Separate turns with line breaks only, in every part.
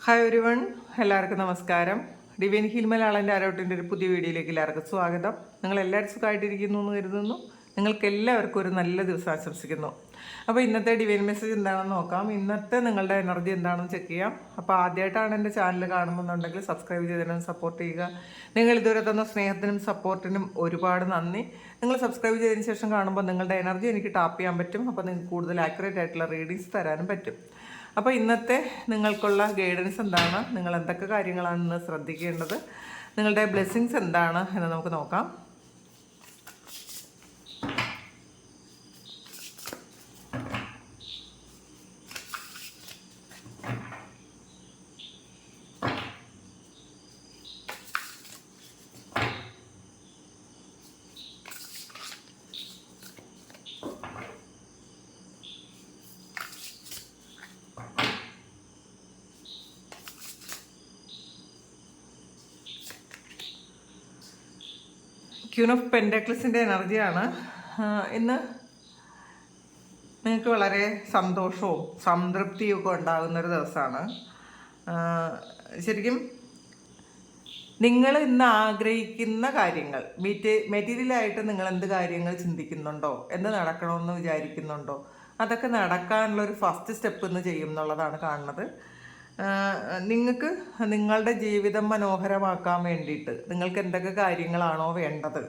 Hi everyone, എല്ലാവർക്കും നമസ്കാരം. Divine heal മലയാളൻ്റെ ആരോട്ടിൻ്റെ ഒരു പുതിയ വീഡിയോയിലേക്ക് എല്ലാവർക്കും സ്വാഗതം. നിങ്ങളെല്ലാവരും സുഖമായിട്ടിരിക്കുന്നു എന്ന് കരുതുന്നു. നിങ്ങൾക്ക് എല്ലാവർക്കും ഒരു നല്ല ദിവസം ആശംസിക്കുന്നു. അപ്പോൾ ഇന്നത്തെ ഡിവൈൻ മെസ്സേജ് എന്താണെന്ന് നോക്കാം. ഇന്നത്തെ നിങ്ങളുടെ എനർജി എന്താണെന്ന് ചെക്ക് ചെയ്യാം. അപ്പോൾ ആദ്യമായിട്ടാണ് എൻ്റെ ചാനൽ കാണുന്നുണ്ടെങ്കിൽ സബ്സ്ക്രൈബ് ചെയ്തതിനും സപ്പോർട്ട് ചെയ്യുക. നിങ്ങൾ ഇതുവരെ തന്ന സ്നേഹത്തിനും സപ്പോർട്ടിനും ഒരുപാട് നന്ദി. നിങ്ങൾ സബ്സ്ക്രൈബ് ചെയ്തതിന് ശേഷം കാണുമ്പോൾ നിങ്ങളുടെ എനർജി എനിക്ക് ടാപ്പ് ചെയ്യാൻ പറ്റും. അപ്പോൾ നിങ്ങൾക്ക് കൂടുതൽ ആക്യുറേറ്റ് ആയിട്ടുള്ള റീഡിങ്സ് തരാനും പറ്റും. അപ്പോൾ ഇന്നത്തെ നിങ്ങൾക്കുള്ള ഗൈഡൻസ് എന്താണ്, നിങ്ങൾ എന്തൊക്കെ കാര്യങ്ങളാണ് ഇന്ന് ശ്രദ്ധിക്കേണ്ടത്, നിങ്ങളുടെ ബ്ലെസ്സിങ്സ് എന്താണ് എന്ന് നമുക്ക് നോക്കാം. ക്യൂൻ ഓഫ് പെൻഡക്ലസിൻ്റെ എനർജിയാണ്. ഇന്ന് നിങ്ങൾക്ക് വളരെ സന്തോഷവും സംതൃപ്തിയും ഒക്കെ ഉണ്ടാകുന്നൊരു ദിവസമാണ്. ശരിക്കും നിങ്ങൾ ഇന്ന് ആഗ്രഹിക്കുന്ന കാര്യങ്ങൾ, മെറ്റീരിയലായിട്ട് നിങ്ങൾ എന്ത് കാര്യങ്ങൾ ചിന്തിക്കുന്നുണ്ടോ, എന്ത് നടക്കണമെന്ന് വിചാരിക്കുന്നുണ്ടോ, അതൊക്കെ നടക്കാനുള്ളൊരു ഫസ്റ്റ് സ്റ്റെപ്പ് ഇന്ന് ചെയ്യും എന്നുള്ളതാണ് കാണുന്നത്. നിങ്ങൾക്ക് നിങ്ങളുടെ ജീവിതം മനോഹരമാക്കാൻ വേണ്ടിയിട്ട് നിങ്ങൾക്ക് എന്തൊക്കെ കാര്യങ്ങളാണോ വേണ്ടത്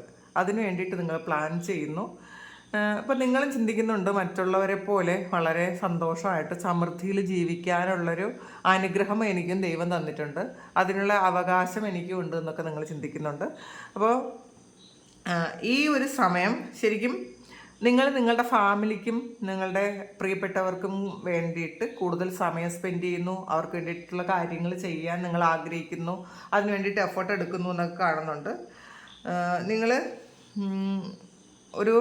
അതിന് വേണ്ടിയിട്ട് നിങ്ങൾ പ്ലാൻ ചെയ്യുന്നു. അപ്പം നിങ്ങളും ചിന്തിക്കുന്നുണ്ട് മറ്റുള്ളവരെ പോലെ വളരെ സന്തോഷമായിട്ട് സമൃദ്ധിയിൽ ജീവിക്കാനുള്ളൊരു അനുഗ്രഹം എനിക്കും ദൈവം തന്നിട്ടുണ്ട്, അതിനുള്ള അവകാശം എനിക്കും ഉണ്ട് എന്നൊക്കെ നിങ്ങൾ ചിന്തിക്കുന്നുണ്ട്. അപ്പോൾ ഈ ഒരു സമയം ശരിക്കും നിങ്ങൾ നിങ്ങളുടെ ഫാമിലിക്കും നിങ്ങളുടെ പ്രിയപ്പെട്ടവർക്കും വേണ്ടിയിട്ട് കൂടുതൽ സമയം സ്പെൻഡ് ചെയ്യുന്നു, അവർക്ക് വേണ്ടിയിട്ടുള്ള കാര്യങ്ങൾ ചെയ്യാൻ നിങ്ങൾ ആഗ്രഹിക്കുന്നു, അതിന് വേണ്ടിയിട്ട് എഫേർട്ട് എടുക്കുന്നു എന്നൊക്കെ കാണുന്നുണ്ട്. നിങ്ങൾ ഒരു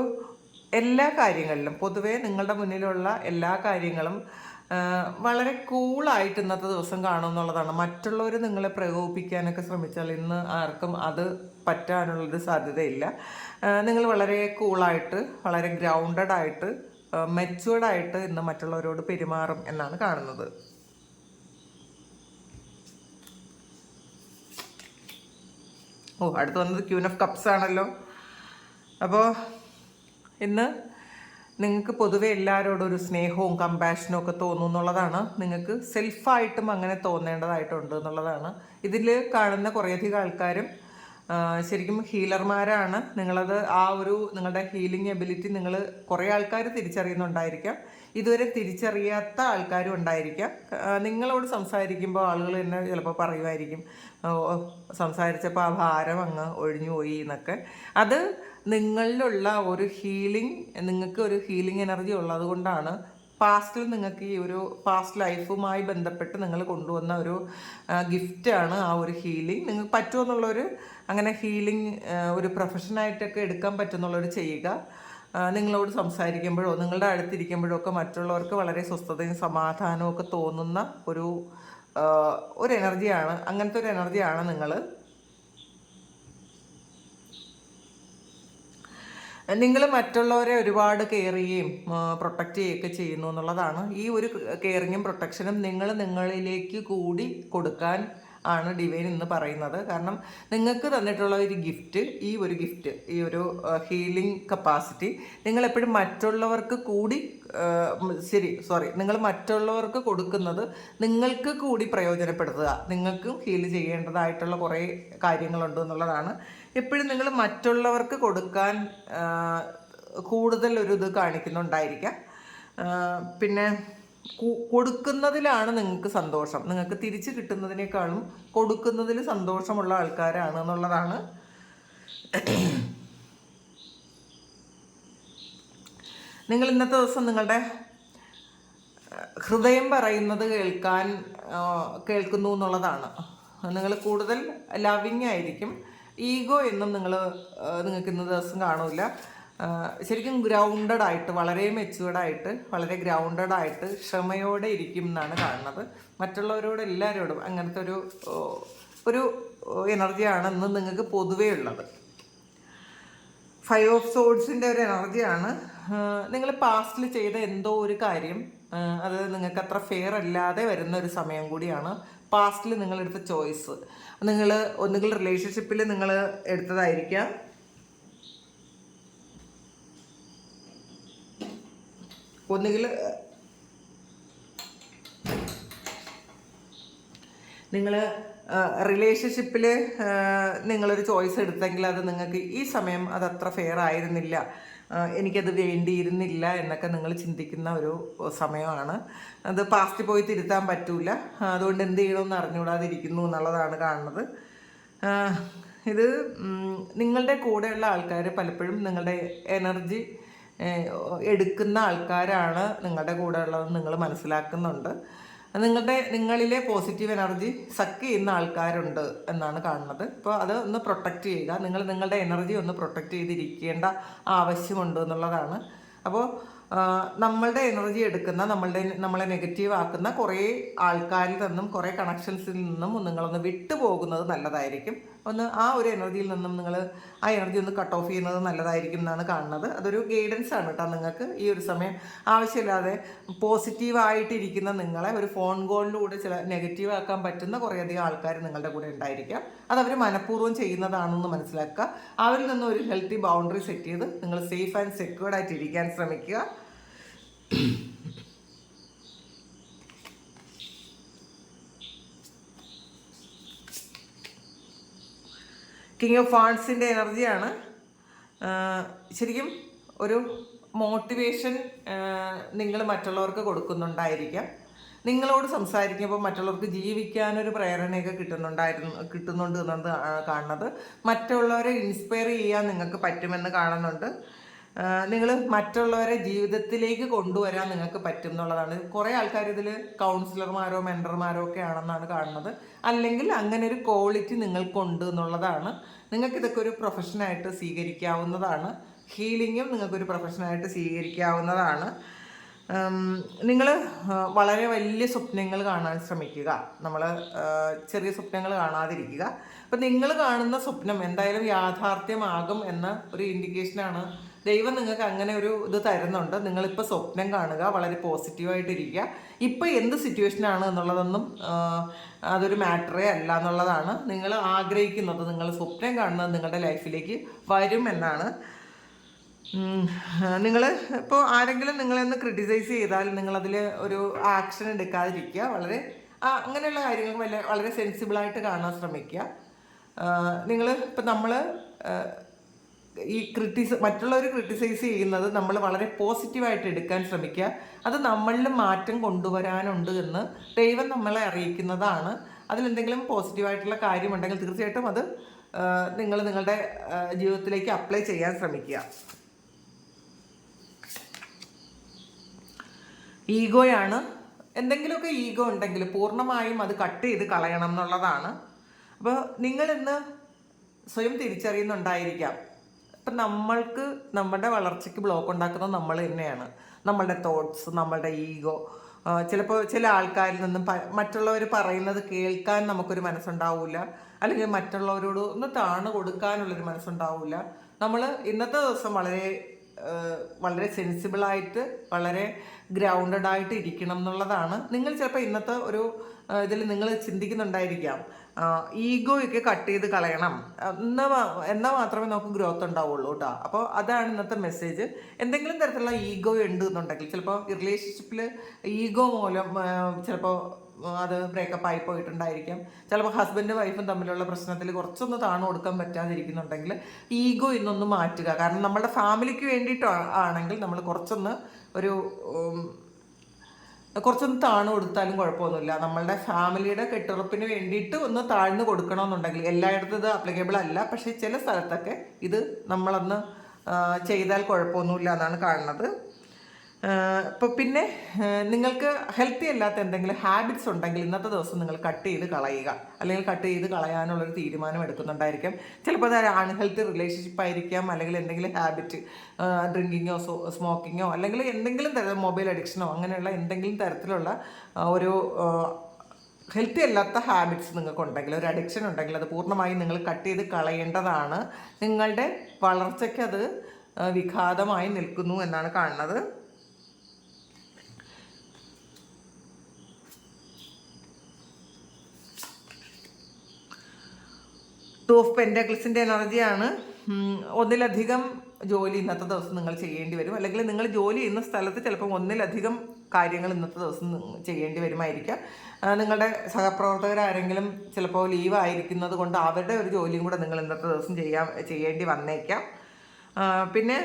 എല്ലാ കാര്യങ്ങളിലും പൊതുവേ നിങ്ങളുടെ മുന്നിലുള്ള എല്ലാ കാര്യങ്ങളും വളരെ കൂളായിട്ട് ഇന്നത്തെ ദിവസം കാണുമെന്നുള്ളതാണ്. മറ്റുള്ളവർ നിങ്ങളെ പ്രകോപിപ്പിക്കാനൊക്കെ ശ്രമിച്ചാൽ ഇന്ന് ആർക്കും അത് പറ്റാനുള്ളൊരു സാധ്യതയില്ല. നിങ്ങൾ വളരെ കൂളായിട്ട് വളരെ ഗ്രൗണ്ടഡായിട്ട് മെച്യൂർഡായിട്ട് ഇന്ന് മറ്റുള്ളവരോട് പെരുമാറും എന്നാണ് കാണുന്നത്. അടുത്ത് വന്നത് ക്യൂൻ ഓഫ് കപ്സ് ആണല്ലോ. അപ്പോൾ ഇന്ന് നിങ്ങൾക്ക് പൊതുവെ എല്ലാവരോടും ഒരു സ്നേഹവും കമ്പാഷനും ഒക്കെ തോന്നും എന്നുള്ളതാണ്. നിങ്ങൾക്ക് സെൽഫായിട്ടും അങ്ങനെ തോന്നേണ്ടതായിട്ടുണ്ട് എന്നുള്ളതാണ്. ഇതിൽ കാണുന്ന കുറേയധികം ആൾക്കാരും ശരിക്കും ഹീലർമാരാണ്. നിങ്ങളത് നിങ്ങളുടെ ഹീലിംഗ് എബിലിറ്റി നിങ്ങൾ കുറേ ആൾക്കാർ തിരിച്ചറിയുന്നുണ്ടായിരിക്കാം, ഇതുവരെ തിരിച്ചറിയാത്ത ആൾക്കാരും ഉണ്ടായിരിക്കാം. നിങ്ങളോട് സംസാരിക്കുമ്പോൾ ആളുകൾ തന്നെ ചിലപ്പോൾ പറയുമായിരിക്കും, സംസാരിച്ചപ്പോൾ ആ ഭാരം അങ്ങ് ഒഴിഞ്ഞുപോയി എന്നൊക്കെ. അത് നിങ്ങളിലുള്ള ഒരു ഹീലിംഗ്, നിങ്ങൾക്ക് ഒരു ഹീലിംഗ് എനർജി ഉള്ളത് കൊണ്ടാണ്. പാസ്റ്റിൽ നിങ്ങൾക്ക് ഈ ഒരു പാസ്റ്റ് ലൈഫുമായി ബന്ധപ്പെട്ട് നിങ്ങൾ കൊണ്ടുവന്ന ഒരു ഗിഫ്റ്റാണ് ആ ഒരു ഹീലിംഗ്. നിങ്ങൾക്ക് പറ്റുമെന്നുള്ളൊരു അങ്ങനെ ഹീലിംഗ് ഒരു പ്രൊഫഷനായിട്ടൊക്കെ എടുക്കാൻ പറ്റുന്നുള്ളൊരു ചെയ്യുക. നിങ്ങളോട് സംസാരിക്കുമ്പോഴോ നിങ്ങളുടെ അടുത്തിരിക്കുമ്പോഴോ ഒക്കെ മറ്റുള്ളവർക്ക് വളരെ സ്വസ്ഥതയും സമാധാനവും ഒക്കെ തോന്നുന്ന ഒരു എനർജിയാണ്. അങ്ങനത്തെ ഒരു എനർജിയാണ് നിങ്ങൾ മറ്റുള്ളവരെ ഒരുപാട് കെയർ ചെയ്യുകയും പ്രൊട്ടക്റ്റ് ചെയ്യുകയൊക്കെ ചെയ്യുന്നു എന്നുള്ളതാണ്. ഈ ഒരു കെയറിങ്ങും പ്രൊട്ടക്ഷനും നിങ്ങളിലേക്ക് കൂടി കൊടുക്കാൻ ആണ് ഡിവൈൻ ഇന്ന് പറയുന്നത്. കാരണം നിങ്ങൾക്ക് തന്നിട്ടുള്ള ഒരു ഗിഫ്റ്റ്, ഈ ഒരു ഹീലിംഗ് കപ്പാസിറ്റി നിങ്ങളെപ്പോഴും മറ്റുള്ളവർക്ക് കൂടി നിങ്ങൾ മറ്റുള്ളവർക്ക് കൊടുക്കുന്നത് നിങ്ങൾക്ക് കൂടി പ്രയോജനപ്പെടുത്തുക. നിങ്ങൾക്കും ഹീൽ ചെയ്യേണ്ടതായിട്ടുള്ള കുറേ കാര്യങ്ങളുണ്ട് എന്നുള്ളതാണ്. എപ്പോഴും നിങ്ങൾ മറ്റുള്ളവർക്ക് കൊടുക്കാൻ കൂടുതൽ ഒരു ഇത് കാണിക്കുന്നുണ്ടായിരിക്കാം. പിന്നെ കൊടുക്കുന്നതിലാണ് നിങ്ങൾക്ക് സന്തോഷം, നിങ്ങൾക്ക് തിരിച്ചു കിട്ടുന്നതിനേക്കാളും കൊടുക്കുന്നതിൽ സന്തോഷമുള്ള ആൾക്കാരാണ് എന്നുള്ളതാണ്. നിങ്ങൾ ഇന്നത്തെ ദിവസം നിങ്ങളുടെ ഹൃദയം പറയുന്നത് കേൾക്കുന്നു എന്നുള്ളതാണ്. നിങ്ങൾ കൂടുതൽ ലവിങ് ആയിരിക്കും. ഈഗോ എന്നും നിങ്ങൾക്ക് ഇന്ന ദിവസം കാണില്ല. ശരിക്കും ഗ്രൗണ്ടഡായിട്ട്, വളരെ മെച്യൂർഡായിട്ട്, വളരെ ഗ്രൗണ്ടഡായിട്ട് ക്ഷമയോടെ ഇരിക്കും എന്നാണ് കാണുന്നത്. മറ്റുള്ളവരോട് എല്ലാവരോടും അങ്ങനത്തെ ഒരു എനർജിയാണ് ഇന്ന് നിങ്ങൾക്ക് പൊതുവേ ഉള്ളത്. 5 ഓഫ് സോഡ്സിൻ്റെ ഒരു എനർജിയാണ്. നിങ്ങൾ പാസ്റ്റിൽ ചെയ്ത എന്തോ ഒരു കാര്യം അത് നിങ്ങൾക്ക് അത്ര ഫെയർ അല്ലാതെ വരുന്ന ഒരു സമയം കൂടിയാണ്. പാസ്റ്റിൽ നിങ്ങളെടുത്ത ചോയ്സ് നിങ്ങൾ ഒന്നുകിൽ റിലേഷൻഷിപ്പിൽ നിങ്ങൾ എടുത്തതായിരിക്കാം, ഒന്നുകിൽ നിങ്ങൾ റിലേഷൻഷിപ്പിൽ നിങ്ങളൊരു ചോയ്സ് എടുത്തെങ്കിൽ അത് നിങ്ങൾക്ക് ഈ സമയം അതത്ര ഫെയർ ആയിരുന്നില്ല, എനിക്കത് വേണ്ടിയിരുന്നില്ല എന്നൊക്കെ നിങ്ങൾ ചിന്തിക്കുന്ന ഒരു സമയമാണ്. അത് പാസ്റ്റ് പോയി തിരുത്താൻ പറ്റൂല, അതുകൊണ്ട് എന്ത് ചെയ്യണമെന്ന് അറിഞ്ഞുകൂടാതിരിക്കുന്നു എന്നുള്ളതാണ് കാണുന്നത്. ഇത് നിങ്ങളുടെ കൂടെയുള്ള ആൾക്കാർ പലപ്പോഴും നിങ്ങളുടെ എനർജി എടുക്കുന്ന ആൾക്കാരാണ് നിങ്ങളുടെ കൂടെ ഉള്ളതെന്ന് നിങ്ങൾ മനസ്സിലാക്കുന്നുണ്ട്. നിങ്ങളിലെ പോസിറ്റീവ് എനർജി സക്ക് ചെയ്യുന്ന ആൾക്കാരുണ്ട് എന്നാണ് കാണുന്നത്. അപ്പോൾ അത് ഒന്ന് പ്രൊട്ടക്റ്റ് ചെയ്യുക, നിങ്ങളുടെ എനർജി ഒന്ന് പ്രൊട്ടക്റ്റ് ചെയ്തിരിക്കേണ്ട ആവശ്യമുണ്ട് എന്നുള്ളതാണ്. അപ്പോൾ നമ്മളുടെ എനർജി എടുക്കുന്ന നമ്മളെ നെഗറ്റീവ് ആക്കുന്ന കുറേ ആൾക്കാരിൽ നിന്നും കുറേ കണക്ഷൻസിൽ നിന്നും നിങ്ങളൊന്ന് വിട്ടുപോകുന്നത് നല്ലതായിരിക്കും. ഒന്ന് ആ ഒരു എനർജിയിൽ നിന്നും നിങ്ങൾ ആ എനർജി ഒന്ന് കട്ട് ഓഫ് ചെയ്യുന്നത് നല്ലതായിരിക്കും എന്നാണ് കാണുന്നത്. അതൊരു ഗൈഡൻസ് ആണ് കേട്ടോ നിങ്ങൾക്ക് ഈ ഒരു സമയം. ആവശ്യമില്ലാതെ പോസിറ്റീവായിട്ടിരിക്കുന്ന നിങ്ങളെ ഒരു ഫോൺ കോളിലൂടെ ചില നെഗറ്റീവ് ആക്കാൻ പറ്റുന്ന കുറേയധികം ആൾക്കാർ നിങ്ങളുടെ കൂടെ ഉണ്ടായിരിക്കാം. അതവർ മനഃപൂർവ്വം ചെയ്യുന്നതാണെന്ന് മനസ്സിലാക്കുക. അവരിൽ നിന്നും ഒരു ഹെൽത്തി ബൗണ്ടറി സെറ്റ് ചെയ്ത് നിങ്ങൾ സേഫ് ആൻഡ് സെക്യൂർഡ് ആയിട്ട് ഇരിക്കാൻ ശ്രമിക്കുക. കിങ് ഓഫ് വാൺസിൻ്റെ എനർജിയാണ്. ശരിക്കും ഒരു മോട്ടിവേഷൻ നിങ്ങൾ മറ്റുള്ളവർക്ക് കൊടുക്കുന്നുണ്ടായിരിക്കാം. നിങ്ങളോട് സംസാരിക്കുമ്പോൾ മറ്റുള്ളവർക്ക് ജീവിക്കാനൊരു പ്രേരണയൊക്കെ കിട്ടുന്നുണ്ട് എന്നത് കാണുന്നത്. മറ്റുള്ളവരെ ഇൻസ്പയർ ചെയ്യാൻ നിങ്ങൾക്ക് പറ്റുമെന്ന് കാണുന്നുണ്ട്. നിങ്ങൾ മറ്റുള്ളവരെ ജീവിതത്തിലേക്ക് കൊണ്ടുവരാൻ നിങ്ങൾക്ക് പറ്റും എന്നുള്ളതാണ്. കുറേ ആൾക്കാർ ഇതിൽ കൗൺസിലർമാരോ മെൻറ്റർമാരോ ഒക്കെ ആണെന്നാണ് കാണുന്നത്. അല്ലെങ്കിൽ അങ്ങനെ ഒരു ക്വാളിറ്റി നിങ്ങൾക്കുണ്ട് എന്നുള്ളതാണ്. നിങ്ങൾക്കിതൊക്കെ ഒരു പ്രൊഫഷനായിട്ട് സ്വീകരിക്കാവുന്നതാണ്. ഹീലിങ്ങും നിങ്ങൾക്കൊരു പ്രൊഫഷനായിട്ട് സ്വീകരിക്കാവുന്നതാണ്. നിങ്ങൾ വളരെ വലിയ സ്വപ്നങ്ങൾ കാണാൻ ശ്രമിക്കുക, നമ്മൾ ചെറിയ സ്വപ്നങ്ങൾ കാണാതിരിക്കുക. അപ്പം നിങ്ങൾ കാണുന്ന സ്വപ്നം എന്തായാലും യാഥാർത്ഥ്യമാകും എന്ന ഒരു ഇൻഡിക്കേഷനാണ് ദൈവം നിങ്ങൾക്ക് അങ്ങനെ ഒരു ഇത് തരുന്നുണ്ട്. നിങ്ങളിപ്പോൾ സ്വപ്നം കാണുക, വളരെ പോസിറ്റീവായിട്ടിരിക്കുക. ഇപ്പോൾ എന്ത് സിറ്റുവേഷനാണ് എന്നുള്ളതൊന്നും അതൊരു മാറ്ററേ അല്ല എന്നുള്ളതാണ്. നിങ്ങൾ ആഗ്രഹിക്കുന്നത്, നിങ്ങൾ സ്വപ്നം കാണുന്നത് നിങ്ങളുടെ ലൈഫിലേക്ക് വരും എന്നാണ്. നിങ്ങൾ ഇപ്പോൾ ആരെങ്കിലും നിങ്ങളെന്ന് ക്രിട്ടിസൈസ് ചെയ്താൽ നിങ്ങളതിൽ ഒരു ആക്ഷൻ എടുക്കാതിരിക്കുക. അങ്ങനെയുള്ള കാര്യങ്ങൾ വളരെ സെൻസിബിളായിട്ട് കാണാൻ ശ്രമിക്കുക. നിങ്ങൾ ഇപ്പം ഈ മറ്റുള്ളവർ ക്രിട്ടിസൈസ് ചെയ്യുന്നത് നമ്മൾ വളരെ പോസിറ്റീവായിട്ട് എടുക്കാൻ ശ്രമിക്കുക. അത് നമ്മളിൽ മാറ്റം കൊണ്ടുവരാനുണ്ട് എന്ന് ദൈവം നമ്മളെ അറിയിക്കുന്നതാണ്. അതിലെന്തെങ്കിലും പോസിറ്റീവായിട്ടുള്ള കാര്യമുണ്ടെങ്കിൽ തീർച്ചയായിട്ടും അത് നിങ്ങൾ നിങ്ങളുടെ ജീവിതത്തിലേക്ക് അപ്ലൈ ചെയ്യാൻ ശ്രമിക്കുക. ഈഗോയാണ്. എന്തെങ്കിലുമൊക്കെ ഈഗോ ഉണ്ടെങ്കിൽ പൂർണ്ണമായും അത് കട്ട് ചെയ്ത് കളയണം എന്നുള്ളതാണ്. അപ്പോൾ നിങ്ങളിന്ന് സ്വയം തിരിച്ചറിയുന്നുണ്ടായിരിക്കാം, ഇപ്പം നമ്മൾക്ക് നമ്മുടെ വളർച്ചയ്ക്ക് ബ്ലോക്ക് ഉണ്ടാക്കുന്നത് നമ്മൾ തന്നെയാണ്. നമ്മളുടെ തോട്ട്സ്, നമ്മളുടെ ഈഗോ. ചിലപ്പോൾ ചില ആൾക്കാരിൽ നിന്നും മറ്റുള്ളവർ പറയുന്നത് കേൾക്കാൻ നമുക്കൊരു മനസ്സുണ്ടാവില്ല, അല്ലെങ്കിൽ മറ്റുള്ളവരോട് ഒന്ന് താണു കൊടുക്കാനുള്ളൊരു മനസ്സുണ്ടാവില്ല. നമ്മൾ ഇന്നത്തെ ദിവസം വളരെ സെൻസിബിളായിട്ട് വളരെ ഗ്രൗണ്ടഡ് ആയിട്ട് ഇരിക്കണം എന്നുള്ളതാണ്. നിങ്ങൾ ചിലപ്പോൾ ഇന്നത്തെ ഒരു ഇതിൽ നിങ്ങൾ ചിന്തിക്കുന്നുണ്ടായിരിക്കാം, ഈഗോയൊക്കെ കട്ട് ചെയ്ത് കളയണം എന്നാൽ മാത്രമേ നമുക്ക് ഗ്രോത്ത് ഉണ്ടാവുള്ളൂ കേട്ടോ. അപ്പോൾ അതാണ് ഇന്നത്തെ മെസ്സേജ്. എന്തെങ്കിലും തരത്തിലുള്ള ഈഗോ ഉണ്ട് എന്നുണ്ടെങ്കിൽ, ചിലപ്പോൾ റിലേഷൻഷിപ്പിൽ ഈഗോ മൂലം ചിലപ്പോൾ അത് ബ്രേക്കപ്പ് ആയി പോയിട്ടുണ്ടായിരിക്കാം. ചിലപ്പോൾ ഹസ്ബൻഡും വൈഫും തമ്മിലുള്ള പ്രശ്നത്തിൽ കുറച്ചൊന്ന് താണു കൊടുക്കാൻ പറ്റാതിരിക്കുന്നുണ്ടെങ്കിൽ ഈഗോ ഇന്നൊന്ന് മാറ്റുക. കാരണം നമ്മുടെ ഫാമിലിക്ക് വേണ്ടിയിട്ടാണെങ്കിൽ നമ്മൾ കുറച്ചൊന്ന് താഴ്ന്നു കൊടുത്താലും കുഴപ്പമൊന്നുമില്ല. നമ്മളുടെ ഫാമിലിയുടെ കെട്ടുറപ്പിന് വേണ്ടിയിട്ട് ഒന്ന് താഴ്ന്നു കൊടുക്കണമെന്നുണ്ടെങ്കിൽ, എല്ലായിടത്തും ഇത് അപ്ലിക്കബിൾ അല്ല, പക്ഷേ ചില സ്ഥലത്തൊക്കെ ഇത് നമ്മളൊന്ന് ചെയ്താൽ കുഴപ്പമൊന്നുമില്ല എന്നാണ് കാണുന്നത്. ഇപ്പോൾ പിന്നെ നിങ്ങൾക്ക് ഹെൽത്തി അല്ലാത്ത എന്തെങ്കിലും ഹാബിറ്റ്സ് ഉണ്ടെങ്കിൽ ഇന്നത്തെ ദിവസം നിങ്ങൾ കട്ട് ചെയ്ത് കളയുക, അല്ലെങ്കിൽ കട്ട് ചെയ്ത് കളയാനുള്ളൊരു തീരുമാനം എടുക്കുന്നുണ്ടായിരിക്കും. ചിലപ്പോൾ അത് അൺഹെൽത്തി റിലേഷൻഷിപ്പ് ആയിരിക്കാം, അല്ലെങ്കിൽ എന്തെങ്കിലും ഹാബിറ്റ്, ഡ്രിങ്കിങ്ങോ സ്മോക്കിങ്ങോ, അല്ലെങ്കിൽ എന്തെങ്കിലും തരം മൊബൈൽ അഡിക്ഷനോ, അങ്ങനെയുള്ള എന്തെങ്കിലും തരത്തിലുള്ള ഒരു ഹെൽത്തി അല്ലാത്ത ഹാബിറ്റ്സ് നിങ്ങൾക്കുണ്ടെങ്കിൽ, ഒരു അഡിക്ഷൻ ഉണ്ടെങ്കിൽ അത് പൂർണ്ണമായും നിങ്ങൾ കട്ട് ചെയ്ത് കളയേണ്ടതാണ്. നിങ്ങളുടെ വളർച്ചയ്ക്ക് അത് വിഘാതമായി നിൽക്കുന്നു എന്നാണ് കാണുന്നത്. ടു ഓഫ് പെൻറ്റാക്കിൾസിൻ്റെ എനർജിയാണ്. ഒന്നിലധികം ജോലി ഇന്നത്തെ ദിവസം നിങ്ങൾ ചെയ്യേണ്ടി വരും, അല്ലെങ്കിൽ നിങ്ങൾ ജോലി ചെയ്യുന്ന സ്ഥലത്ത് ചിലപ്പോൾ ഒന്നിലധികം കാര്യങ്ങൾ ഇന്നത്തെ ദിവസം ചെയ്യേണ്ടി വരുമായിരിക്കാം. നിങ്ങളുടെ സഹപ്രവർത്തകരാരെങ്കിലും ചിലപ്പോൾ ലീവ് ആയിരിക്കുന്നത് കൊണ്ട് അവരുടെ ഒരു ജോലിയും കൂടെ നിങ്ങൾ ഇന്നത്തെ ദിവസം ചെയ്യേണ്ടി വന്നേക്കാം. പിന്നെ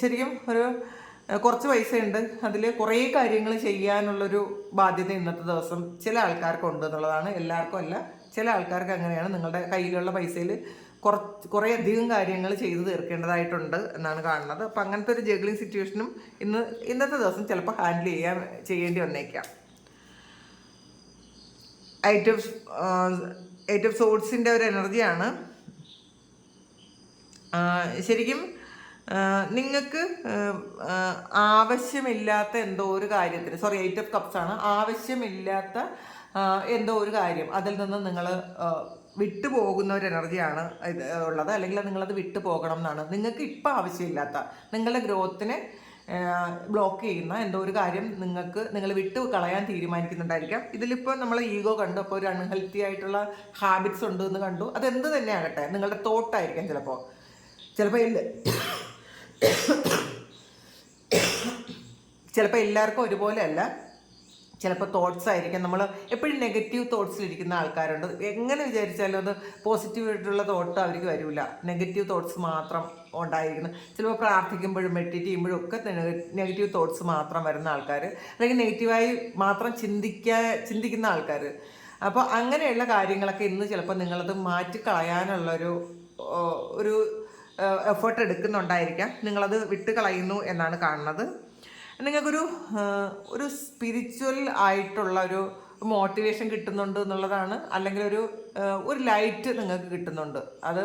ശരിക്കും ഒരു കുറച്ച് പൈസയുണ്ട്, അതിൽ കുറേ കാര്യങ്ങൾ ചെയ്യാനുള്ളൊരു ബാധ്യത ഇന്നത്തെ ദിവസം ചില ആൾക്കാർക്കുണ്ട് എന്നുള്ളതാണ്. എല്ലാവർക്കും അല്ല, ചില ആൾക്കാർക്ക് അങ്ങനെയാണ്. നിങ്ങളുടെ കയ്യിലുള്ള പൈസയിൽ കുറേ അധികം കാര്യങ്ങൾ ചെയ്തു തീർക്കേണ്ടതായിട്ടുണ്ട് എന്നാണ് കാണുന്നത്. അപ്പം അങ്ങനത്തെ ഒരു ജഗ്ലിംഗ് സിറ്റുവേഷനും ഇന്നത്തെ ദിവസം ചിലപ്പോൾ ഹാൻഡിൽ ചെയ്യേണ്ടി വന്നേക്കാം. എയ്റ്റ് ഓഫ് സോഡ്സിൻ്റെ ഒരു എനർജിയാണ്. ശരിക്കും നിങ്ങൾക്ക് ആവശ്യമില്ലാത്ത എന്തോ ഒരു കാര്യത്തിന്, എയ്റ്റ് ഓഫ് കപ്സ് ആണ്, ആവശ്യമില്ലാത്ത എന്തോ ഒരു കാര്യം അതിൽ നിന്ന് നിങ്ങൾ വിട്ടുപോകുന്ന ഒരു എനർജിയാണ് ഇത് ഉള്ളത്, അല്ലെങ്കിൽ നിങ്ങളത് വിട്ടു പോകണം എന്നാണ്. നിങ്ങൾക്ക് ഇപ്പം ആവശ്യമില്ലാത്ത നിങ്ങളുടെ ഗ്രോത്തിനെ ബ്ലോക്ക് ചെയ്യുന്ന എന്തോ ഒരു കാര്യം നിങ്ങൾ വിട്ടു കളയാൻ തീരുമാനിക്കുന്നുണ്ടായിരിക്കാം. ഇതിലിപ്പോൾ നമ്മൾ ഈഗോ കണ്ടു, അപ്പോൾ ഒരു അൺഹെൽത്തി ആയിട്ടുള്ള ഹാബിറ്റ്സ് ഉണ്ട് എന്ന് കണ്ടു. അതെന്ത് തന്നെ ആകട്ടെ, നിങ്ങളുടെ തോട്ടായിരിക്കാം. ചിലപ്പോൾ എല്ലാവർക്കും ഒരുപോലെ അല്ല. ചിലപ്പോൾ തോട്ട്സ് ആയിരിക്കാം. നമ്മൾ എപ്പോഴും നെഗറ്റീവ് തോട്ട്സിലിരിക്കുന്ന ആൾക്കാരുണ്ട്. എങ്ങനെ വിചാരിച്ചാലും അത് പോസിറ്റീവായിട്ടുള്ള തോട്ട് അവർക്ക് വരില്ല, നെഗറ്റീവ് തോട്ട്സ് മാത്രം ഉണ്ടായിരിക്കുന്നത്. ചിലപ്പോൾ പ്രാർത്ഥിക്കുമ്പോഴും മെഡിറ്റേറ്റ് ചെയ്യുമ്പോഴും ഒക്കെ നെഗറ്റീവ് തോട്ട്സ് മാത്രം വരുന്ന ആൾക്കാർ, അല്ലെങ്കിൽ നെഗറ്റീവായി മാത്രം ചിന്തിക്കുന്ന ആൾക്കാർ. അപ്പോൾ അങ്ങനെയുള്ള കാര്യങ്ങളൊക്കെ ഇന്ന് ചിലപ്പോൾ നിങ്ങളത് മാറ്റിക്കളയാനുള്ളൊരു എഫേർട്ട് എടുക്കുന്നുണ്ടായിരിക്കാം. നിങ്ങളത് വിട്ട് കളയുന്നു എന്നാണ് കാണുന്നത്. നിങ്ങൾക്കൊരു സ്പിരിച്വൽ ആയിട്ടുള്ള ഒരു മോട്ടിവേഷൻ കിട്ടുന്നുണ്ട് എന്നുള്ളതാണ്, അല്ലെങ്കിൽ ഒരു ലൈറ്റ് നിങ്ങൾക്ക് കിട്ടുന്നുണ്ട്. അത്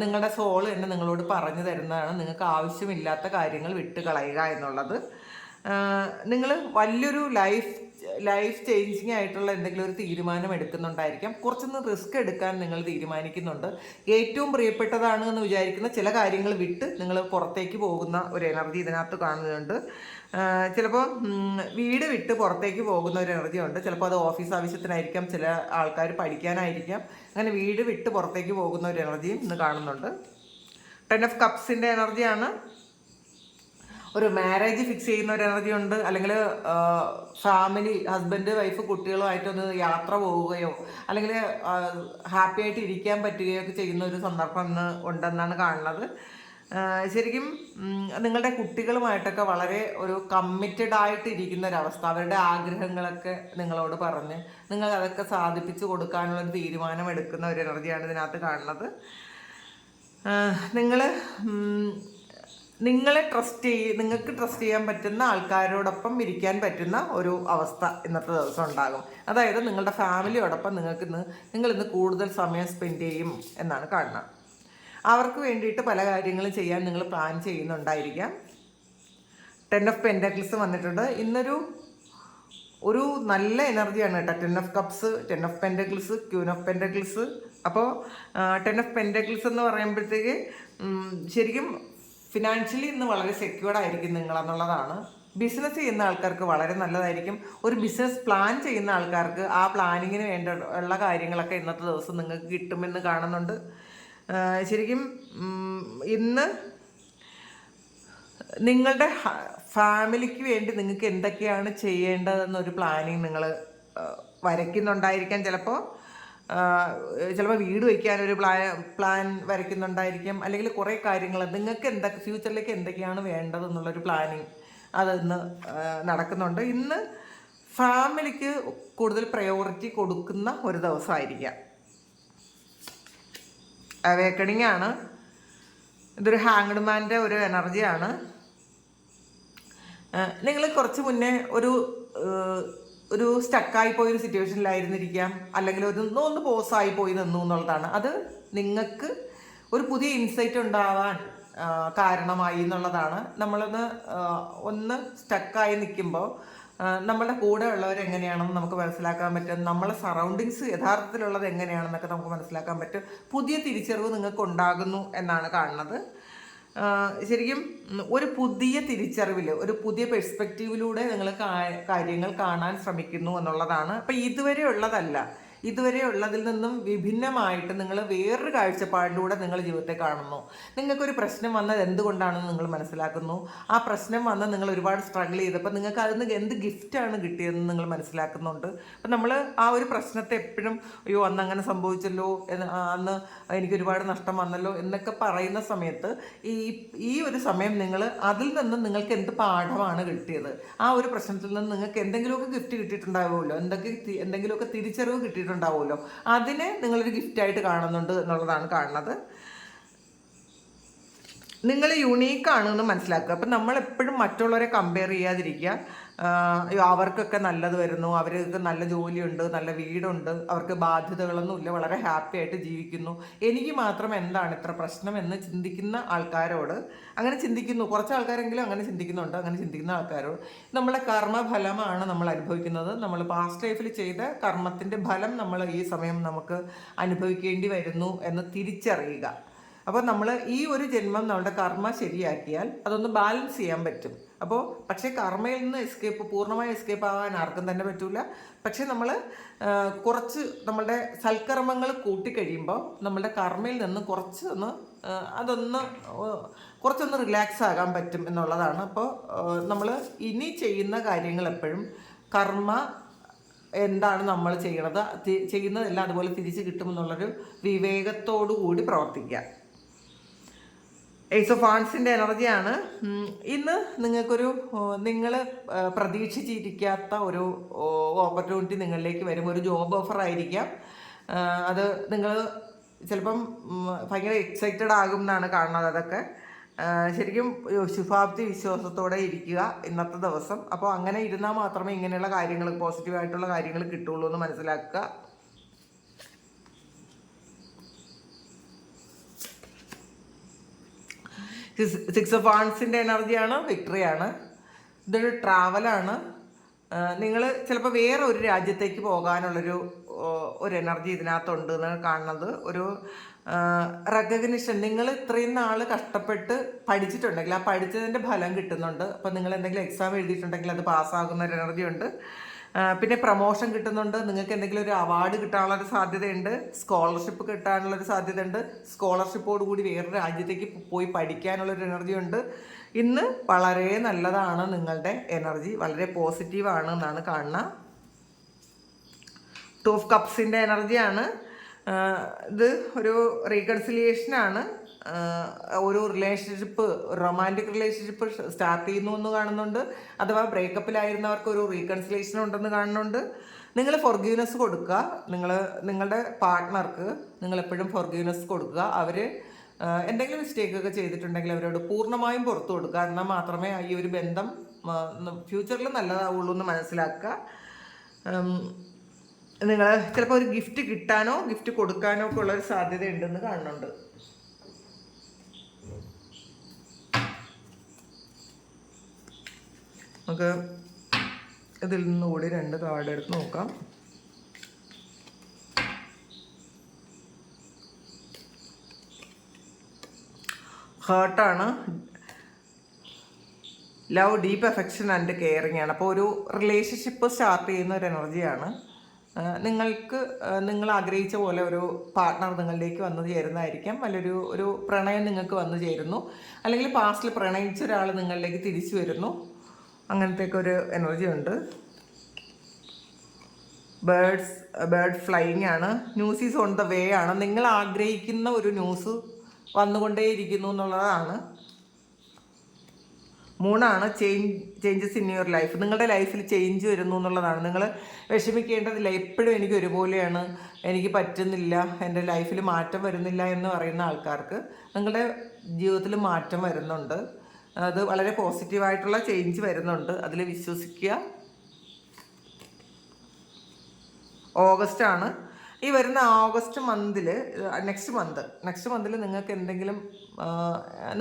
നിങ്ങളുടെ സോൾ തന്നെ നിങ്ങളോട് പറഞ്ഞു തരുന്നതാണ്. നിങ്ങൾക്ക് ആവശ്യമില്ലാത്ത കാര്യങ്ങൾ വിട്ട് കളയുക എന്നുള്ളത്. നിങ്ങൾ വലിയൊരു ലൈഫ് ചേഞ്ചിങ് ആയിട്ടുള്ള എന്തെങ്കിലും ഒരു തീരുമാനം എടുക്കുന്നുണ്ടായിരിക്കാം. കുറച്ചൊന്ന് റിസ്ക് എടുക്കാൻ നിങ്ങൾ തീരുമാനിക്കുന്നുണ്ട്. ഏറ്റവും പ്രിയപ്പെട്ടതാണ് എന്ന് വിചാരിക്കുന്ന ചില കാര്യങ്ങൾ വിട്ട് നിങ്ങൾ പുറത്തേക്ക് പോകുന്ന ഒരു എനർജി ഇതിനകത്ത് കാണുന്നുണ്ട്. ചിലപ്പോൾ വീട് വിട്ട് പുറത്തേക്ക് പോകുന്ന ഒരു എനർജി ഉണ്ട്. ചിലപ്പോൾ അത് ഓഫീസ് ആവശ്യത്തിനായിരിക്കാം, ചില ആൾക്കാർ പഠിക്കാനായിരിക്കാം. അങ്ങനെ വീട് വിട്ട് പുറത്തേക്ക് പോകുന്ന ഒരു എനർജിയും ഇന്ന് കാണുന്നുണ്ട്. 10 ഓഫ് കപ്സിൻ്റെ എനർജിയാണ്. ഒരു മാരേജ് ഫിക്സ് ചെയ്യുന്ന ഒരു എനർജി ഉണ്ട്, അല്ലെങ്കിൽ ഫാമിലി, ഹസ്ബൻഡ്, വൈഫ്, കുട്ടികളുമായിട്ടൊന്ന് യാത്ര പോവുകയോ അല്ലെങ്കിൽ ഹാപ്പി ആയിട്ട് ഇരിക്കാൻ പറ്റുകയോ ഒക്കെ ചെയ്യുന്ന ഒരു സന്ദർഭം ഇന്ന് ഉണ്ടെന്നാണ് കാണുന്നത്. ശരിക്കും നിങ്ങളുടെ കുട്ടികളുമായിട്ടൊക്കെ വളരെ ഒരു കമ്മിറ്റഡ് ആയിട്ട് ഇരിക്കുന്ന ഒരവസ്ഥ, അവരുടെ ആഗ്രഹങ്ങളൊക്കെ നിങ്ങളോട് പറഞ്ഞ് നിങ്ങൾ അതൊക്കെ സാധിപ്പിച്ചു കൊടുക്കാനുള്ളൊരു തീരുമാനം എടുക്കുന്ന ഒരു എനർജിയാണ് ഇതിനകത്ത് കാണുന്നത്. നിങ്ങൾക്ക് ട്രസ്റ്റ് ചെയ്യാൻ പറ്റുന്ന ആൾക്കാരോടൊപ്പം ഇരിക്കാൻ പറ്റുന്ന ഒരു അവസ്ഥ ഇന്നത്തെ ദിവസം ഉണ്ടാകും. അതായത് നിങ്ങളുടെ ഫാമിലിയോടൊപ്പം നിങ്ങളിന്ന് കൂടുതൽ സമയം സ്പെൻഡ് ചെയ്യും എന്നാണ് കാണുന്നത്. അവർക്ക് വേണ്ടിയിട്ട് പല കാര്യങ്ങളും ചെയ്യാൻ നിങ്ങൾ പ്ലാൻ ചെയ്യുന്നുണ്ടായിരിക്കാം. 10 ഓഫ് പെൻറ്റാക്കിൾസ് വന്നിട്ടുണ്ട്. ഒരു നല്ല എനർജിയാണ് കേട്ടോ. 10 of cups, 10 of pentacles, queen of pentacles. അപ്പോൾ 10 ഓഫ് പെൻറ്റാക്കിൾസ് എന്ന് പറയുമ്പോഴത്തേക്ക് ശരിക്കും ഫിനാൻഷ്യലി ഇന്ന് വളരെ സെക്യൂർഡ് ആയിരിക്കും നിങ്ങളെന്നുള്ളതാണ്. ബിസിനസ് ചെയ്യുന്ന ആൾക്കാർക്ക് വളരെ നല്ലതായിരിക്കും. ഒരു ബിസിനസ് പ്ലാൻ ചെയ്യുന്ന ആൾക്കാർക്ക് ആ പ്ലാനിങ്ങിന് വേണ്ടിയുള്ള കാര്യങ്ങളൊക്കെ ഇന്നത്തെ ദിവസം നിങ്ങൾക്ക് കിട്ടുമെന്ന് കാണുന്നുണ്ട്. ശരിക്കും ഇന്ന് നിങ്ങളുടെ ഫാമിലിക്ക് വേണ്ടി നിങ്ങൾക്ക് എന്തൊക്കെയാണ് ചെയ്യേണ്ടതെന്നൊരു പ്ലാനിങ് നിങ്ങൾ വരയ്ക്കുന്നുണ്ടായിരിക്കാം. ചിലപ്പോൾ വീട് വയ്ക്കാനൊരു പ്ലാൻ വരയ്ക്കുന്നുണ്ടായിരിക്കും, അല്ലെങ്കിൽ കുറേ കാര്യങ്ങൾ നിങ്ങൾക്ക് ഫ്യൂച്ചറിലേക്ക് എന്തൊക്കെയാണ് വേണ്ടതെന്നുള്ളൊരു പ്ലാനിങ് അതിന്ന് നടക്കുന്നുണ്ട്. ഇന്ന് ഫാമിലിക്ക് കൂടുതൽ പ്രയോറിറ്റി കൊടുക്കുന്ന ഒരു ദിവസമായിരിക്കാം. അവേക്കണിങ് ആണ്. ഇതൊരു ഹാങ്ഡ് മാൻ്റെ ഒരു എനർജിയാണ്. നിങ്ങൾ കുറച്ച് മുന്നേ ഒരു സ്റ്റക്കായി പോയൊരു സിറ്റുവേഷനിലായിരുന്നിരിക്കാം, അല്ലെങ്കിൽ ഒന്ന് പോസായി പോയി നിന്നു എന്നുള്ളതാണ്. അത് നിങ്ങൾക്ക് ഒരു പുതിയ ഇൻസൈറ്റ് ഉണ്ടാവാൻ കാരണമായി എന്നുള്ളതാണ്. ഒന്ന് സ്റ്റക്കായി നിൽക്കുമ്പോൾ നമ്മളുടെ കൂടെ ഉള്ളവർ എങ്ങനെയാണെന്ന് നമുക്ക് മനസ്സിലാക്കാൻ പറ്റും. നമ്മളെ സറൗണ്ടിങ്സ് യഥാർത്ഥത്തിലുള്ളത് എങ്ങനെയാണെന്നൊക്കെ നമുക്ക് മനസ്സിലാക്കാൻ പറ്റും. പുതിയ തിരിച്ചറിവ് നിങ്ങൾക്ക് ഉണ്ടാകുന്നു എന്നാണ് കാണുന്നത്. ശരിക്കും ഒരു പുതിയ തിരിച്ചറിവിൽ, ഒരു പുതിയ പെർസ്പെക്റ്റീവിലൂടെ നിങ്ങൾ കാര്യങ്ങൾ കാണാൻ ശ്രമിക്കുന്നു എന്നുള്ളതാണ്. അപ്പം ഇതുവരെ ഉള്ളതല്ല, ഇതുവരെ ഉള്ളതിൽ നിന്നും വിഭിന്നമായിട്ട് നിങ്ങൾ വേറൊരു കാഴ്ചപ്പാടിലൂടെ നിങ്ങൾ ജീവിതത്തെ കാണുന്നു. നിങ്ങൾക്കൊരു പ്രശ്നം വന്നത് എന്തുകൊണ്ടാണെന്ന് നിങ്ങൾ മനസ്സിലാക്കുന്നു. ആ പ്രശ്നം വന്ന് നിങ്ങൾ ഒരുപാട് സ്ട്രഗിൾ ചെയ്തപ്പോൾ നിങ്ങൾക്ക് അതിൽ നിന്ന് എന്ത് ഗിഫ്റ്റാണ് കിട്ടിയതെന്ന് നിങ്ങൾ മനസ്സിലാക്കുന്നുണ്ട്. അപ്പം നമ്മൾ ആ ഒരു പ്രശ്നത്തെ എപ്പോഴും അയ്യോ അന്ന് അങ്ങനെ സംഭവിച്ചല്ലോ, അന്ന് എനിക്ക് ഒരുപാട് നഷ്ടം വന്നല്ലോ എന്നൊക്കെ പറയുന്ന സമയത്ത് ഈ ഒരു സമയം നിങ്ങൾ അതിൽ നിന്ന് നിങ്ങൾക്ക് എന്ത് പാഠമാണ് കിട്ടിയത്, ആ ഒരു പ്രശ്നത്തിൽ നിന്ന് നിങ്ങൾക്ക് എന്തെങ്കിലുമൊക്കെ ഗിഫ്റ്റ് കിട്ടിയിട്ടുണ്ടാവുമല്ലോ, എന്തെങ്കിലുമൊക്കെ തിരിച്ചറിവ് കിട്ടിയിട്ടുണ്ടാവുമല്ലോ, അതിനെ നിങ്ങളൊരു ഗിഫ്റ്റായിട്ട് കാണുന്നുണ്ട് എന്നുള്ളതാണ് കാണുന്നത്. നിങ്ങൾ യുണീക്കാണെന്ന് മനസ്സിലാക്കുക. അപ്പം നമ്മളെപ്പോഴും മറ്റുള്ളവരെ കമ്പയർ ചെയ്യാതിരിക്കുക. അവർക്കൊക്കെ നല്ലത് വരുന്നു, അവർക്ക് നല്ല ജോലിയുണ്ട്, നല്ല വീടുണ്ട്, അവർക്ക് ബാധ്യതകളൊന്നുമില്ല, വളരെ ഹാപ്പി ആയിട്ട് ജീവിക്കുന്നു, എനിക്ക് മാത്രം എന്താണ് ഇത്ര പ്രശ്നം എന്ന് ചിന്തിക്കുന്ന ആൾക്കാരോട്, അങ്ങനെ ചിന്തിക്കുന്നു കുറച്ച് ആൾക്കാരെങ്കിലും അങ്ങനെ ചിന്തിക്കുന്നുണ്ട്, അങ്ങനെ ചിന്തിക്കുന്ന ആൾക്കാരോട് നമ്മളെ കർമ്മഫലമാണ് നമ്മൾ അനുഭവിക്കുന്നത്. നമ്മൾ പാസ്റ്റ് ലൈഫിൽ ചെയ്ത കർമ്മത്തിൻ്റെ ഫലം നമ്മൾ ഈ സമയം നമുക്ക് അനുഭവിക്കേണ്ടി വരുന്നു എന്ന് തിരിച്ചറിയുക. അപ്പോൾ നമ്മൾ ഈ ഒരു ജന്മം നമ്മുടെ കർമ്മ ശരിയാക്കിയാൽ അതൊന്ന് ബാലൻസ് ചെയ്യാൻ പറ്റും. അപ്പോൾ പക്ഷേ കർമ്മയിൽ നിന്ന് പൂർണ്ണമായി എസ്കേപ്പ് ആകാൻ ആർക്കും തന്നെ പറ്റില്ല. പക്ഷേ നമ്മൾ കുറച്ച് നമ്മളുടെ സൽക്കർമ്മങ്ങൾ കൂട്ടിക്കഴിയുമ്പോൾ നമ്മളുടെ കർമ്മയിൽ നിന്ന് കുറച്ചൊന്ന് റിലാക്സ് ആകാൻ പറ്റും എന്നുള്ളതാണ്. അപ്പോൾ നമ്മൾ ഇനി ചെയ്യുന്ന കാര്യങ്ങൾ എപ്പോഴും കർമ്മ എന്താണ് നമ്മൾ ചെയ്യുന്നതെല്ലാം അതുപോലെ തിരിച്ച് കിട്ടുമെന്നുള്ളൊരു വിവേകത്തോടു കൂടി പ്രവർത്തിക്കുക. ഏസ് ഓഫ് വാൻസിൻ്റെ എനർജിയാണ്. ഇന്ന് നിങ്ങൾ പ്രതീക്ഷിച്ചിരിക്കാത്ത ഒരു ഓപ്പർച്യൂണിറ്റി നിങ്ങളിലേക്ക് വരും. ഒരു ജോബ് ഓഫർ ആയിരിക്കാം. അത് നിങ്ങൾ ചിലപ്പം ഭയങ്കര എക്സൈറ്റഡ് ആകും എന്നാണ് കാണുന്നത്. അതൊക്കെ ശരിക്കും ശുഭാപ്തി വിശ്വാസത്തോടെ ഇരിക്കുക ഇന്നത്തെ ദിവസം. അപ്പോൾ അങ്ങനെ ഇരുന്നാൽ മാത്രമേ ഇങ്ങനെയുള്ള കാര്യങ്ങൾ, പോസിറ്റീവായിട്ടുള്ള കാര്യങ്ങൾ കിട്ടുള്ളൂ എന്ന് മനസ്സിലാക്കുക. സിക്സ് ഓഫ് വാൻസിൻ്റെ എനർജിയാണ്, വിക്ടറിയാണ്. ഇതൊരു ട്രാവലാണ്. നിങ്ങൾ ചിലപ്പോൾ വേറെ ഒരു രാജ്യത്തേക്ക് പോകാനുള്ളൊരു എനർജി ഇതിനകത്തുണ്ട് എന്നാണ് കാണുന്നത്. ഒരു റെക്കഗ്നിഷൻ, നിങ്ങൾ ഇത്രയും നാൾ കഷ്ടപ്പെട്ട് പഠിച്ചിട്ടുണ്ടെങ്കിൽ ആ പഠിച്ചതിൻ്റെ ഫലം കിട്ടുന്നുണ്ട്. അപ്പോൾ നിങ്ങൾ എന്തെങ്കിലും എക്സാം എഴുതിയിട്ടുണ്ടെങ്കിൽ അത് പാസ്സാകുന്ന ഒരു എനർജി ഉണ്ട്. പിന്നെ പ്രമോഷൻ കിട്ടുന്നുണ്ട്, നിങ്ങൾക്ക് എന്തെങ്കിലും ഒരു അവാർഡ് കിട്ടാനുള്ളൊരു സാധ്യതയുണ്ട്, സ്കോളർഷിപ്പ് കിട്ടാനുള്ളൊരു സാധ്യതയുണ്ട്, സ്കോളർഷിപ്പോട് കൂടി വേറൊരു രാജ്യത്തേക്ക് പോയി പഠിക്കാനുള്ളൊരു എനർജി ഉണ്ട്. ഇന്ന് വളരെ നല്ലതാണ്, നിങ്ങളുടെ എനർജി വളരെ പോസിറ്റീവാണ് എന്നാണ് കാണുന്നത്. ടു ഓഫ് കപ്സിൻ്റെ എനർജിയാണ്. ഇത് ഒരു റീകൺസിലിയേഷനാണ്. ഒരു റിലേഷൻഷിപ്പ്, റൊമാൻറ്റിക് റിലേഷൻഷിപ്പ് സ്റ്റാർട്ട് ചെയ്യുന്നു എന്ന് കാണുന്നുണ്ട്. അഥവാ ബ്രേക്കപ്പിലായിരുന്നവർക്ക് ഒരു റീകൺസിലേഷൻ ഉണ്ടെന്ന് കാണുന്നുണ്ട്. നിങ്ങൾ ഫോർഗീവ്നെസ് കൊടുക്കുക. നിങ്ങളുടെ പാർട്ട്ണർക്ക് നിങ്ങളെപ്പോഴും ഫോർഗീവ്നെസ് കൊടുക്കുക. അവർ എന്തെങ്കിലും മിസ്റ്റേക്കൊക്കെ ചെയ്തിട്ടുണ്ടെങ്കിൽ അവരോട് പൂർണ്ണമായും പുറത്തു കൊടുക്കുക. എന്നാൽ മാത്രമേ ഈ ഒരു ബന്ധം ഫ്യൂച്ചറിൽ നല്ലതാവുള്ളൂ എന്ന് മനസ്സിലാക്കുക. നിങ്ങൾ ചിലപ്പോൾ ഒരു ഗിഫ്റ്റ് കിട്ടാനോ ഗിഫ്റ്റ് കൊടുക്കാനോ ഒക്കെ ഉള്ളൊരു സാധ്യത ഉണ്ടെന്ന് കാണുന്നുണ്ട്. നമുക്ക് ഇതിൽ നിന്നുകൂടി 2 കാർഡ് എടുത്ത് നോക്കാം. ഹാർട്ടാണ്. Love, deep affection and caring ആണ്. അപ്പോൾ ഒരു റിലേഷൻഷിപ്പ് സ്റ്റാർട്ട് ചെയ്യുന്ന ഒരു എനർജിയാണ്. നിങ്ങൾ ആഗ്രഹിച്ച പോലെ ഒരു പാർട്ട്ണർ നിങ്ങളിലേക്ക് വന്നു ചേരുന്നതായിരിക്കാം. ഒരു പ്രണയം നിങ്ങൾക്ക് വന്നു ചേരുന്നു, അല്ലെങ്കിൽ പാസ്റ്റിൽ പ്രണയിച്ച ഒരാൾ നിങ്ങളിലേക്ക് തിരിച്ചു വരുന്നു. അങ്ങനത്തെയൊക്കെ ഒരു എനർജി ഉണ്ട്. ബേർഡ് ഫ്ലൈയിങ് ആണ്. News is on the way ആണ്. നിങ്ങൾ ആഗ്രഹിക്കുന്ന ഒരു ന്യൂസ് വന്നുകൊണ്ടേയിരിക്കുന്നു എന്നുള്ളതാണ്. 3 ചേഞ്ചസ് ഇൻ യുവർ ലൈഫ്. നിങ്ങളുടെ ലൈഫിൽ ചേഞ്ച് വരുന്നു എന്നുള്ളതാണ്. നിങ്ങൾ വിഷമിക്കേണ്ടതില്ല. എപ്പോഴും എനിക്ക് ഒരുപോലെയാണ്, എനിക്ക് പറ്റുന്നില്ല, എൻ്റെ ലൈഫിൽ മാറ്റം വരുന്നില്ല എന്ന് പറയുന്ന ആൾക്കാർക്ക് നിങ്ങളുടെ ജീവിതത്തിൽ മാറ്റം വരുന്നുണ്ട്. അത് വളരെ പോസിറ്റീവായിട്ടുള്ള ചേഞ്ച് വരുന്നുണ്ട്. അതിൽ വിശ്വസിക്കുക. ഓഗസ്റ്റ് ആണ്. ഈ വരുന്ന ഓഗസ്റ്റ് മന്തിൽ, നെക്സ്റ്റ് മന്തിൽ നിങ്ങൾക്ക് എന്തെങ്കിലും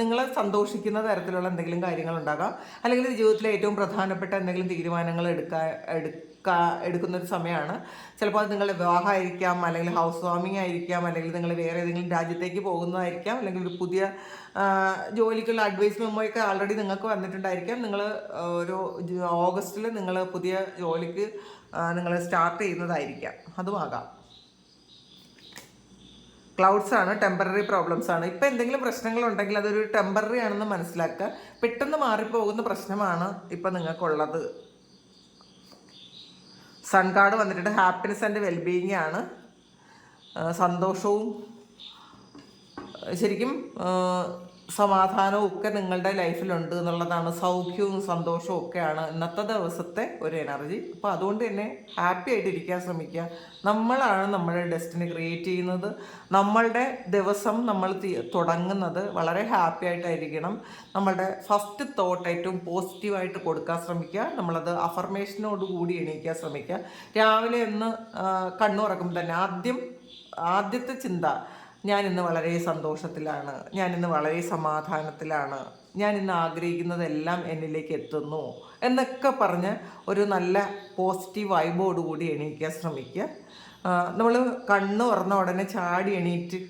നിങ്ങളെ സന്തോഷിക്കുന്ന തരത്തിലുള്ള എന്തെങ്കിലും കാര്യങ്ങളുണ്ടാകാം. അല്ലെങ്കിൽ ജീവിതത്തിലെ ഏറ്റവും പ്രധാനപ്പെട്ട എന്തെങ്കിലും തീരുമാനങ്ങൾ എടുക്കുന്നൊരു സമയമാണ്. ചിലപ്പോൾ അത് നിങ്ങളുടെ വിവാഹമായിരിക്കാം, അല്ലെങ്കിൽ ഹൗസ് വാമിംഗ് ആയിരിക്കാം, അല്ലെങ്കിൽ നിങ്ങൾ വേറെ ഏതെങ്കിലും രാജ്യത്തേക്ക് പോകുന്നതായിരിക്കാം, അല്ലെങ്കിൽ ഒരു പുതിയ ജോലിക്കുള്ള അഡ്വൈസ് മെമ്മോയൊക്കെ ആൾറെഡി നിങ്ങൾക്ക് വന്നിട്ടുണ്ടായിരിക്കാം. നിങ്ങൾ ഒരു ഓഗസ്റ്റിൽ നിങ്ങൾ പുതിയ ജോലിക്ക് നിങ്ങൾ സ്റ്റാർട്ട് ചെയ്യുന്നതായിരിക്കാം. അതുമാകാം. ക്ലൗഡ്സ് ആണ്, ടെമ്പററി പ്രോബ്ലംസ് ആണ്. ഇപ്പം എന്തെങ്കിലും പ്രശ്നങ്ങളുണ്ടെങ്കിൽ അതൊരു ടെമ്പററി ആണെന്ന് മനസ്സിലാക്കുക. പെട്ടെന്ന് മാറിപ്പോകുന്ന പ്രശ്നമാണ് ഇപ്പം നിങ്ങൾക്കുള്ളത്. സൺ കാർഡ് വന്നിട്ടുണ്ട് ഹാപ്പിനെസ് ആൻഡ് വെൽബീയിങ് ആണ്. സന്തോഷവും ശരിക്കും സമാധാനവും ഒക്കെ നിങ്ങളുടെ ലൈഫിലുണ്ട് എന്നുള്ളതാണ്. സൗഖ്യവും സന്തോഷവും ഒക്കെയാണ് ഇന്നത്തെ ദിവസത്തെ ഒരു എനർജി. അപ്പോൾ അതുകൊണ്ട് തന്നെ ഹാപ്പി ആയിട്ടിരിക്കാൻ ശ്രമിക്കുക. നമ്മളാണ് നമ്മുടെ ഡെസ്റ്റിനി ക്രിയേറ്റ് ചെയ്യുന്നത്. നമ്മളുടെ ദിവസം നമ്മൾ തുടങ്ങുന്നത് വളരെ ഹാപ്പി ആയിട്ടായിരിക്കണം. നമ്മളുടെ ഫസ്റ്റ് തോട്ട് ഏറ്റവും പോസിറ്റീവായിട്ട് കൊടുക്കാൻ ശ്രമിക്കുക. നമ്മളത് അഫർമേഷനോട് കൂടി എണീക്കാൻ ശ്രമിക്കുക. രാവിലെ ഒന്ന് കണ്ണുറക്കുമ്പോൾ തന്നെ ആദ്യത്തെ ചിന്ത, ഞാനിന്ന് വളരെ സന്തോഷത്തിലാണ്, ഞാനിന്ന് വളരെ സമാധാനത്തിലാണ്, ഞാനിന്ന് ആഗ്രഹിക്കുന്നതെല്ലാം എന്നിലേക്ക് എത്തുന്നു എന്നൊക്കെ പറഞ്ഞ് ഒരു നല്ല പോസിറ്റീവ് വൈബോടുകൂടി എണീക്കാൻ ശ്രമിക്കുക. നമ്മൾ കണ്ണ് തുറന്ന ഉടനെ ചാടി എണീറ്റ്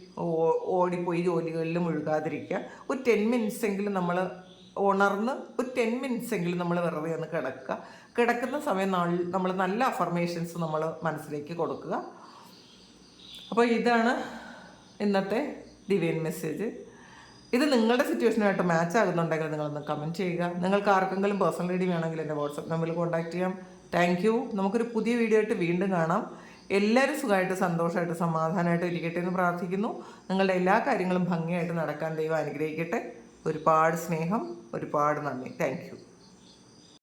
ഓടിപ്പോയി ജോലികളിൽ മുഴുകാതിരിക്കുക. ഒരു 10 മിനിറ്റ്സ് എങ്കിലും നമ്മൾ ഉണർന്ന് ഒരു 10 മിനിറ്റ്സ് എങ്കിലും നമ്മൾ വെറുതെ ഒന്ന് കിടക്കുക. കിടക്കുന്ന സമയം നമ്മൾ നല്ല അഫർമേഷൻസ് നമ്മൾ മനസ്സിലേക്ക് കൊടുക്കുക. അപ്പോൾ ഇതാണ് ഇന്നത്തെ ഡിവൈൻ മെസ്സേജ്. ഇത് നിങ്ങളുടെ സിറ്റുവേഷനുമായിട്ട് മാച്ച് ആകുന്നുണ്ടെങ്കിൽ നിങ്ങളൊന്ന് കമൻറ്റ് ചെയ്യുക. നിങ്ങൾക്ക് ആർക്കെങ്കിലും പേഴ്സണൽ റീഡിംഗ് വേണമെങ്കിൽ എൻ്റെ വാട്സപ്പ് നമ്പറിൽ കോൺടാക്ട് ചെയ്യാം. Thank you. നമുക്കൊരു പുതിയ വീഡിയോ ആയിട്ട് വീണ്ടും കാണാം. എല്ലാവരും സുഖമായിട്ട് സന്തോഷമായിട്ട് സമാധാനമായിട്ട് ഇരിക്കട്ടെ എന്ന് പ്രാർത്ഥിക്കുന്നു. നിങ്ങളുടെ എല്ലാ കാര്യങ്ങളും ഭംഗിയായിട്ട് നടക്കാൻ ദൈവം അനുഗ്രഹിക്കട്ടെ. ഒരുപാട് സ്നേഹം, ഒരുപാട് നന്ദി. Thank you.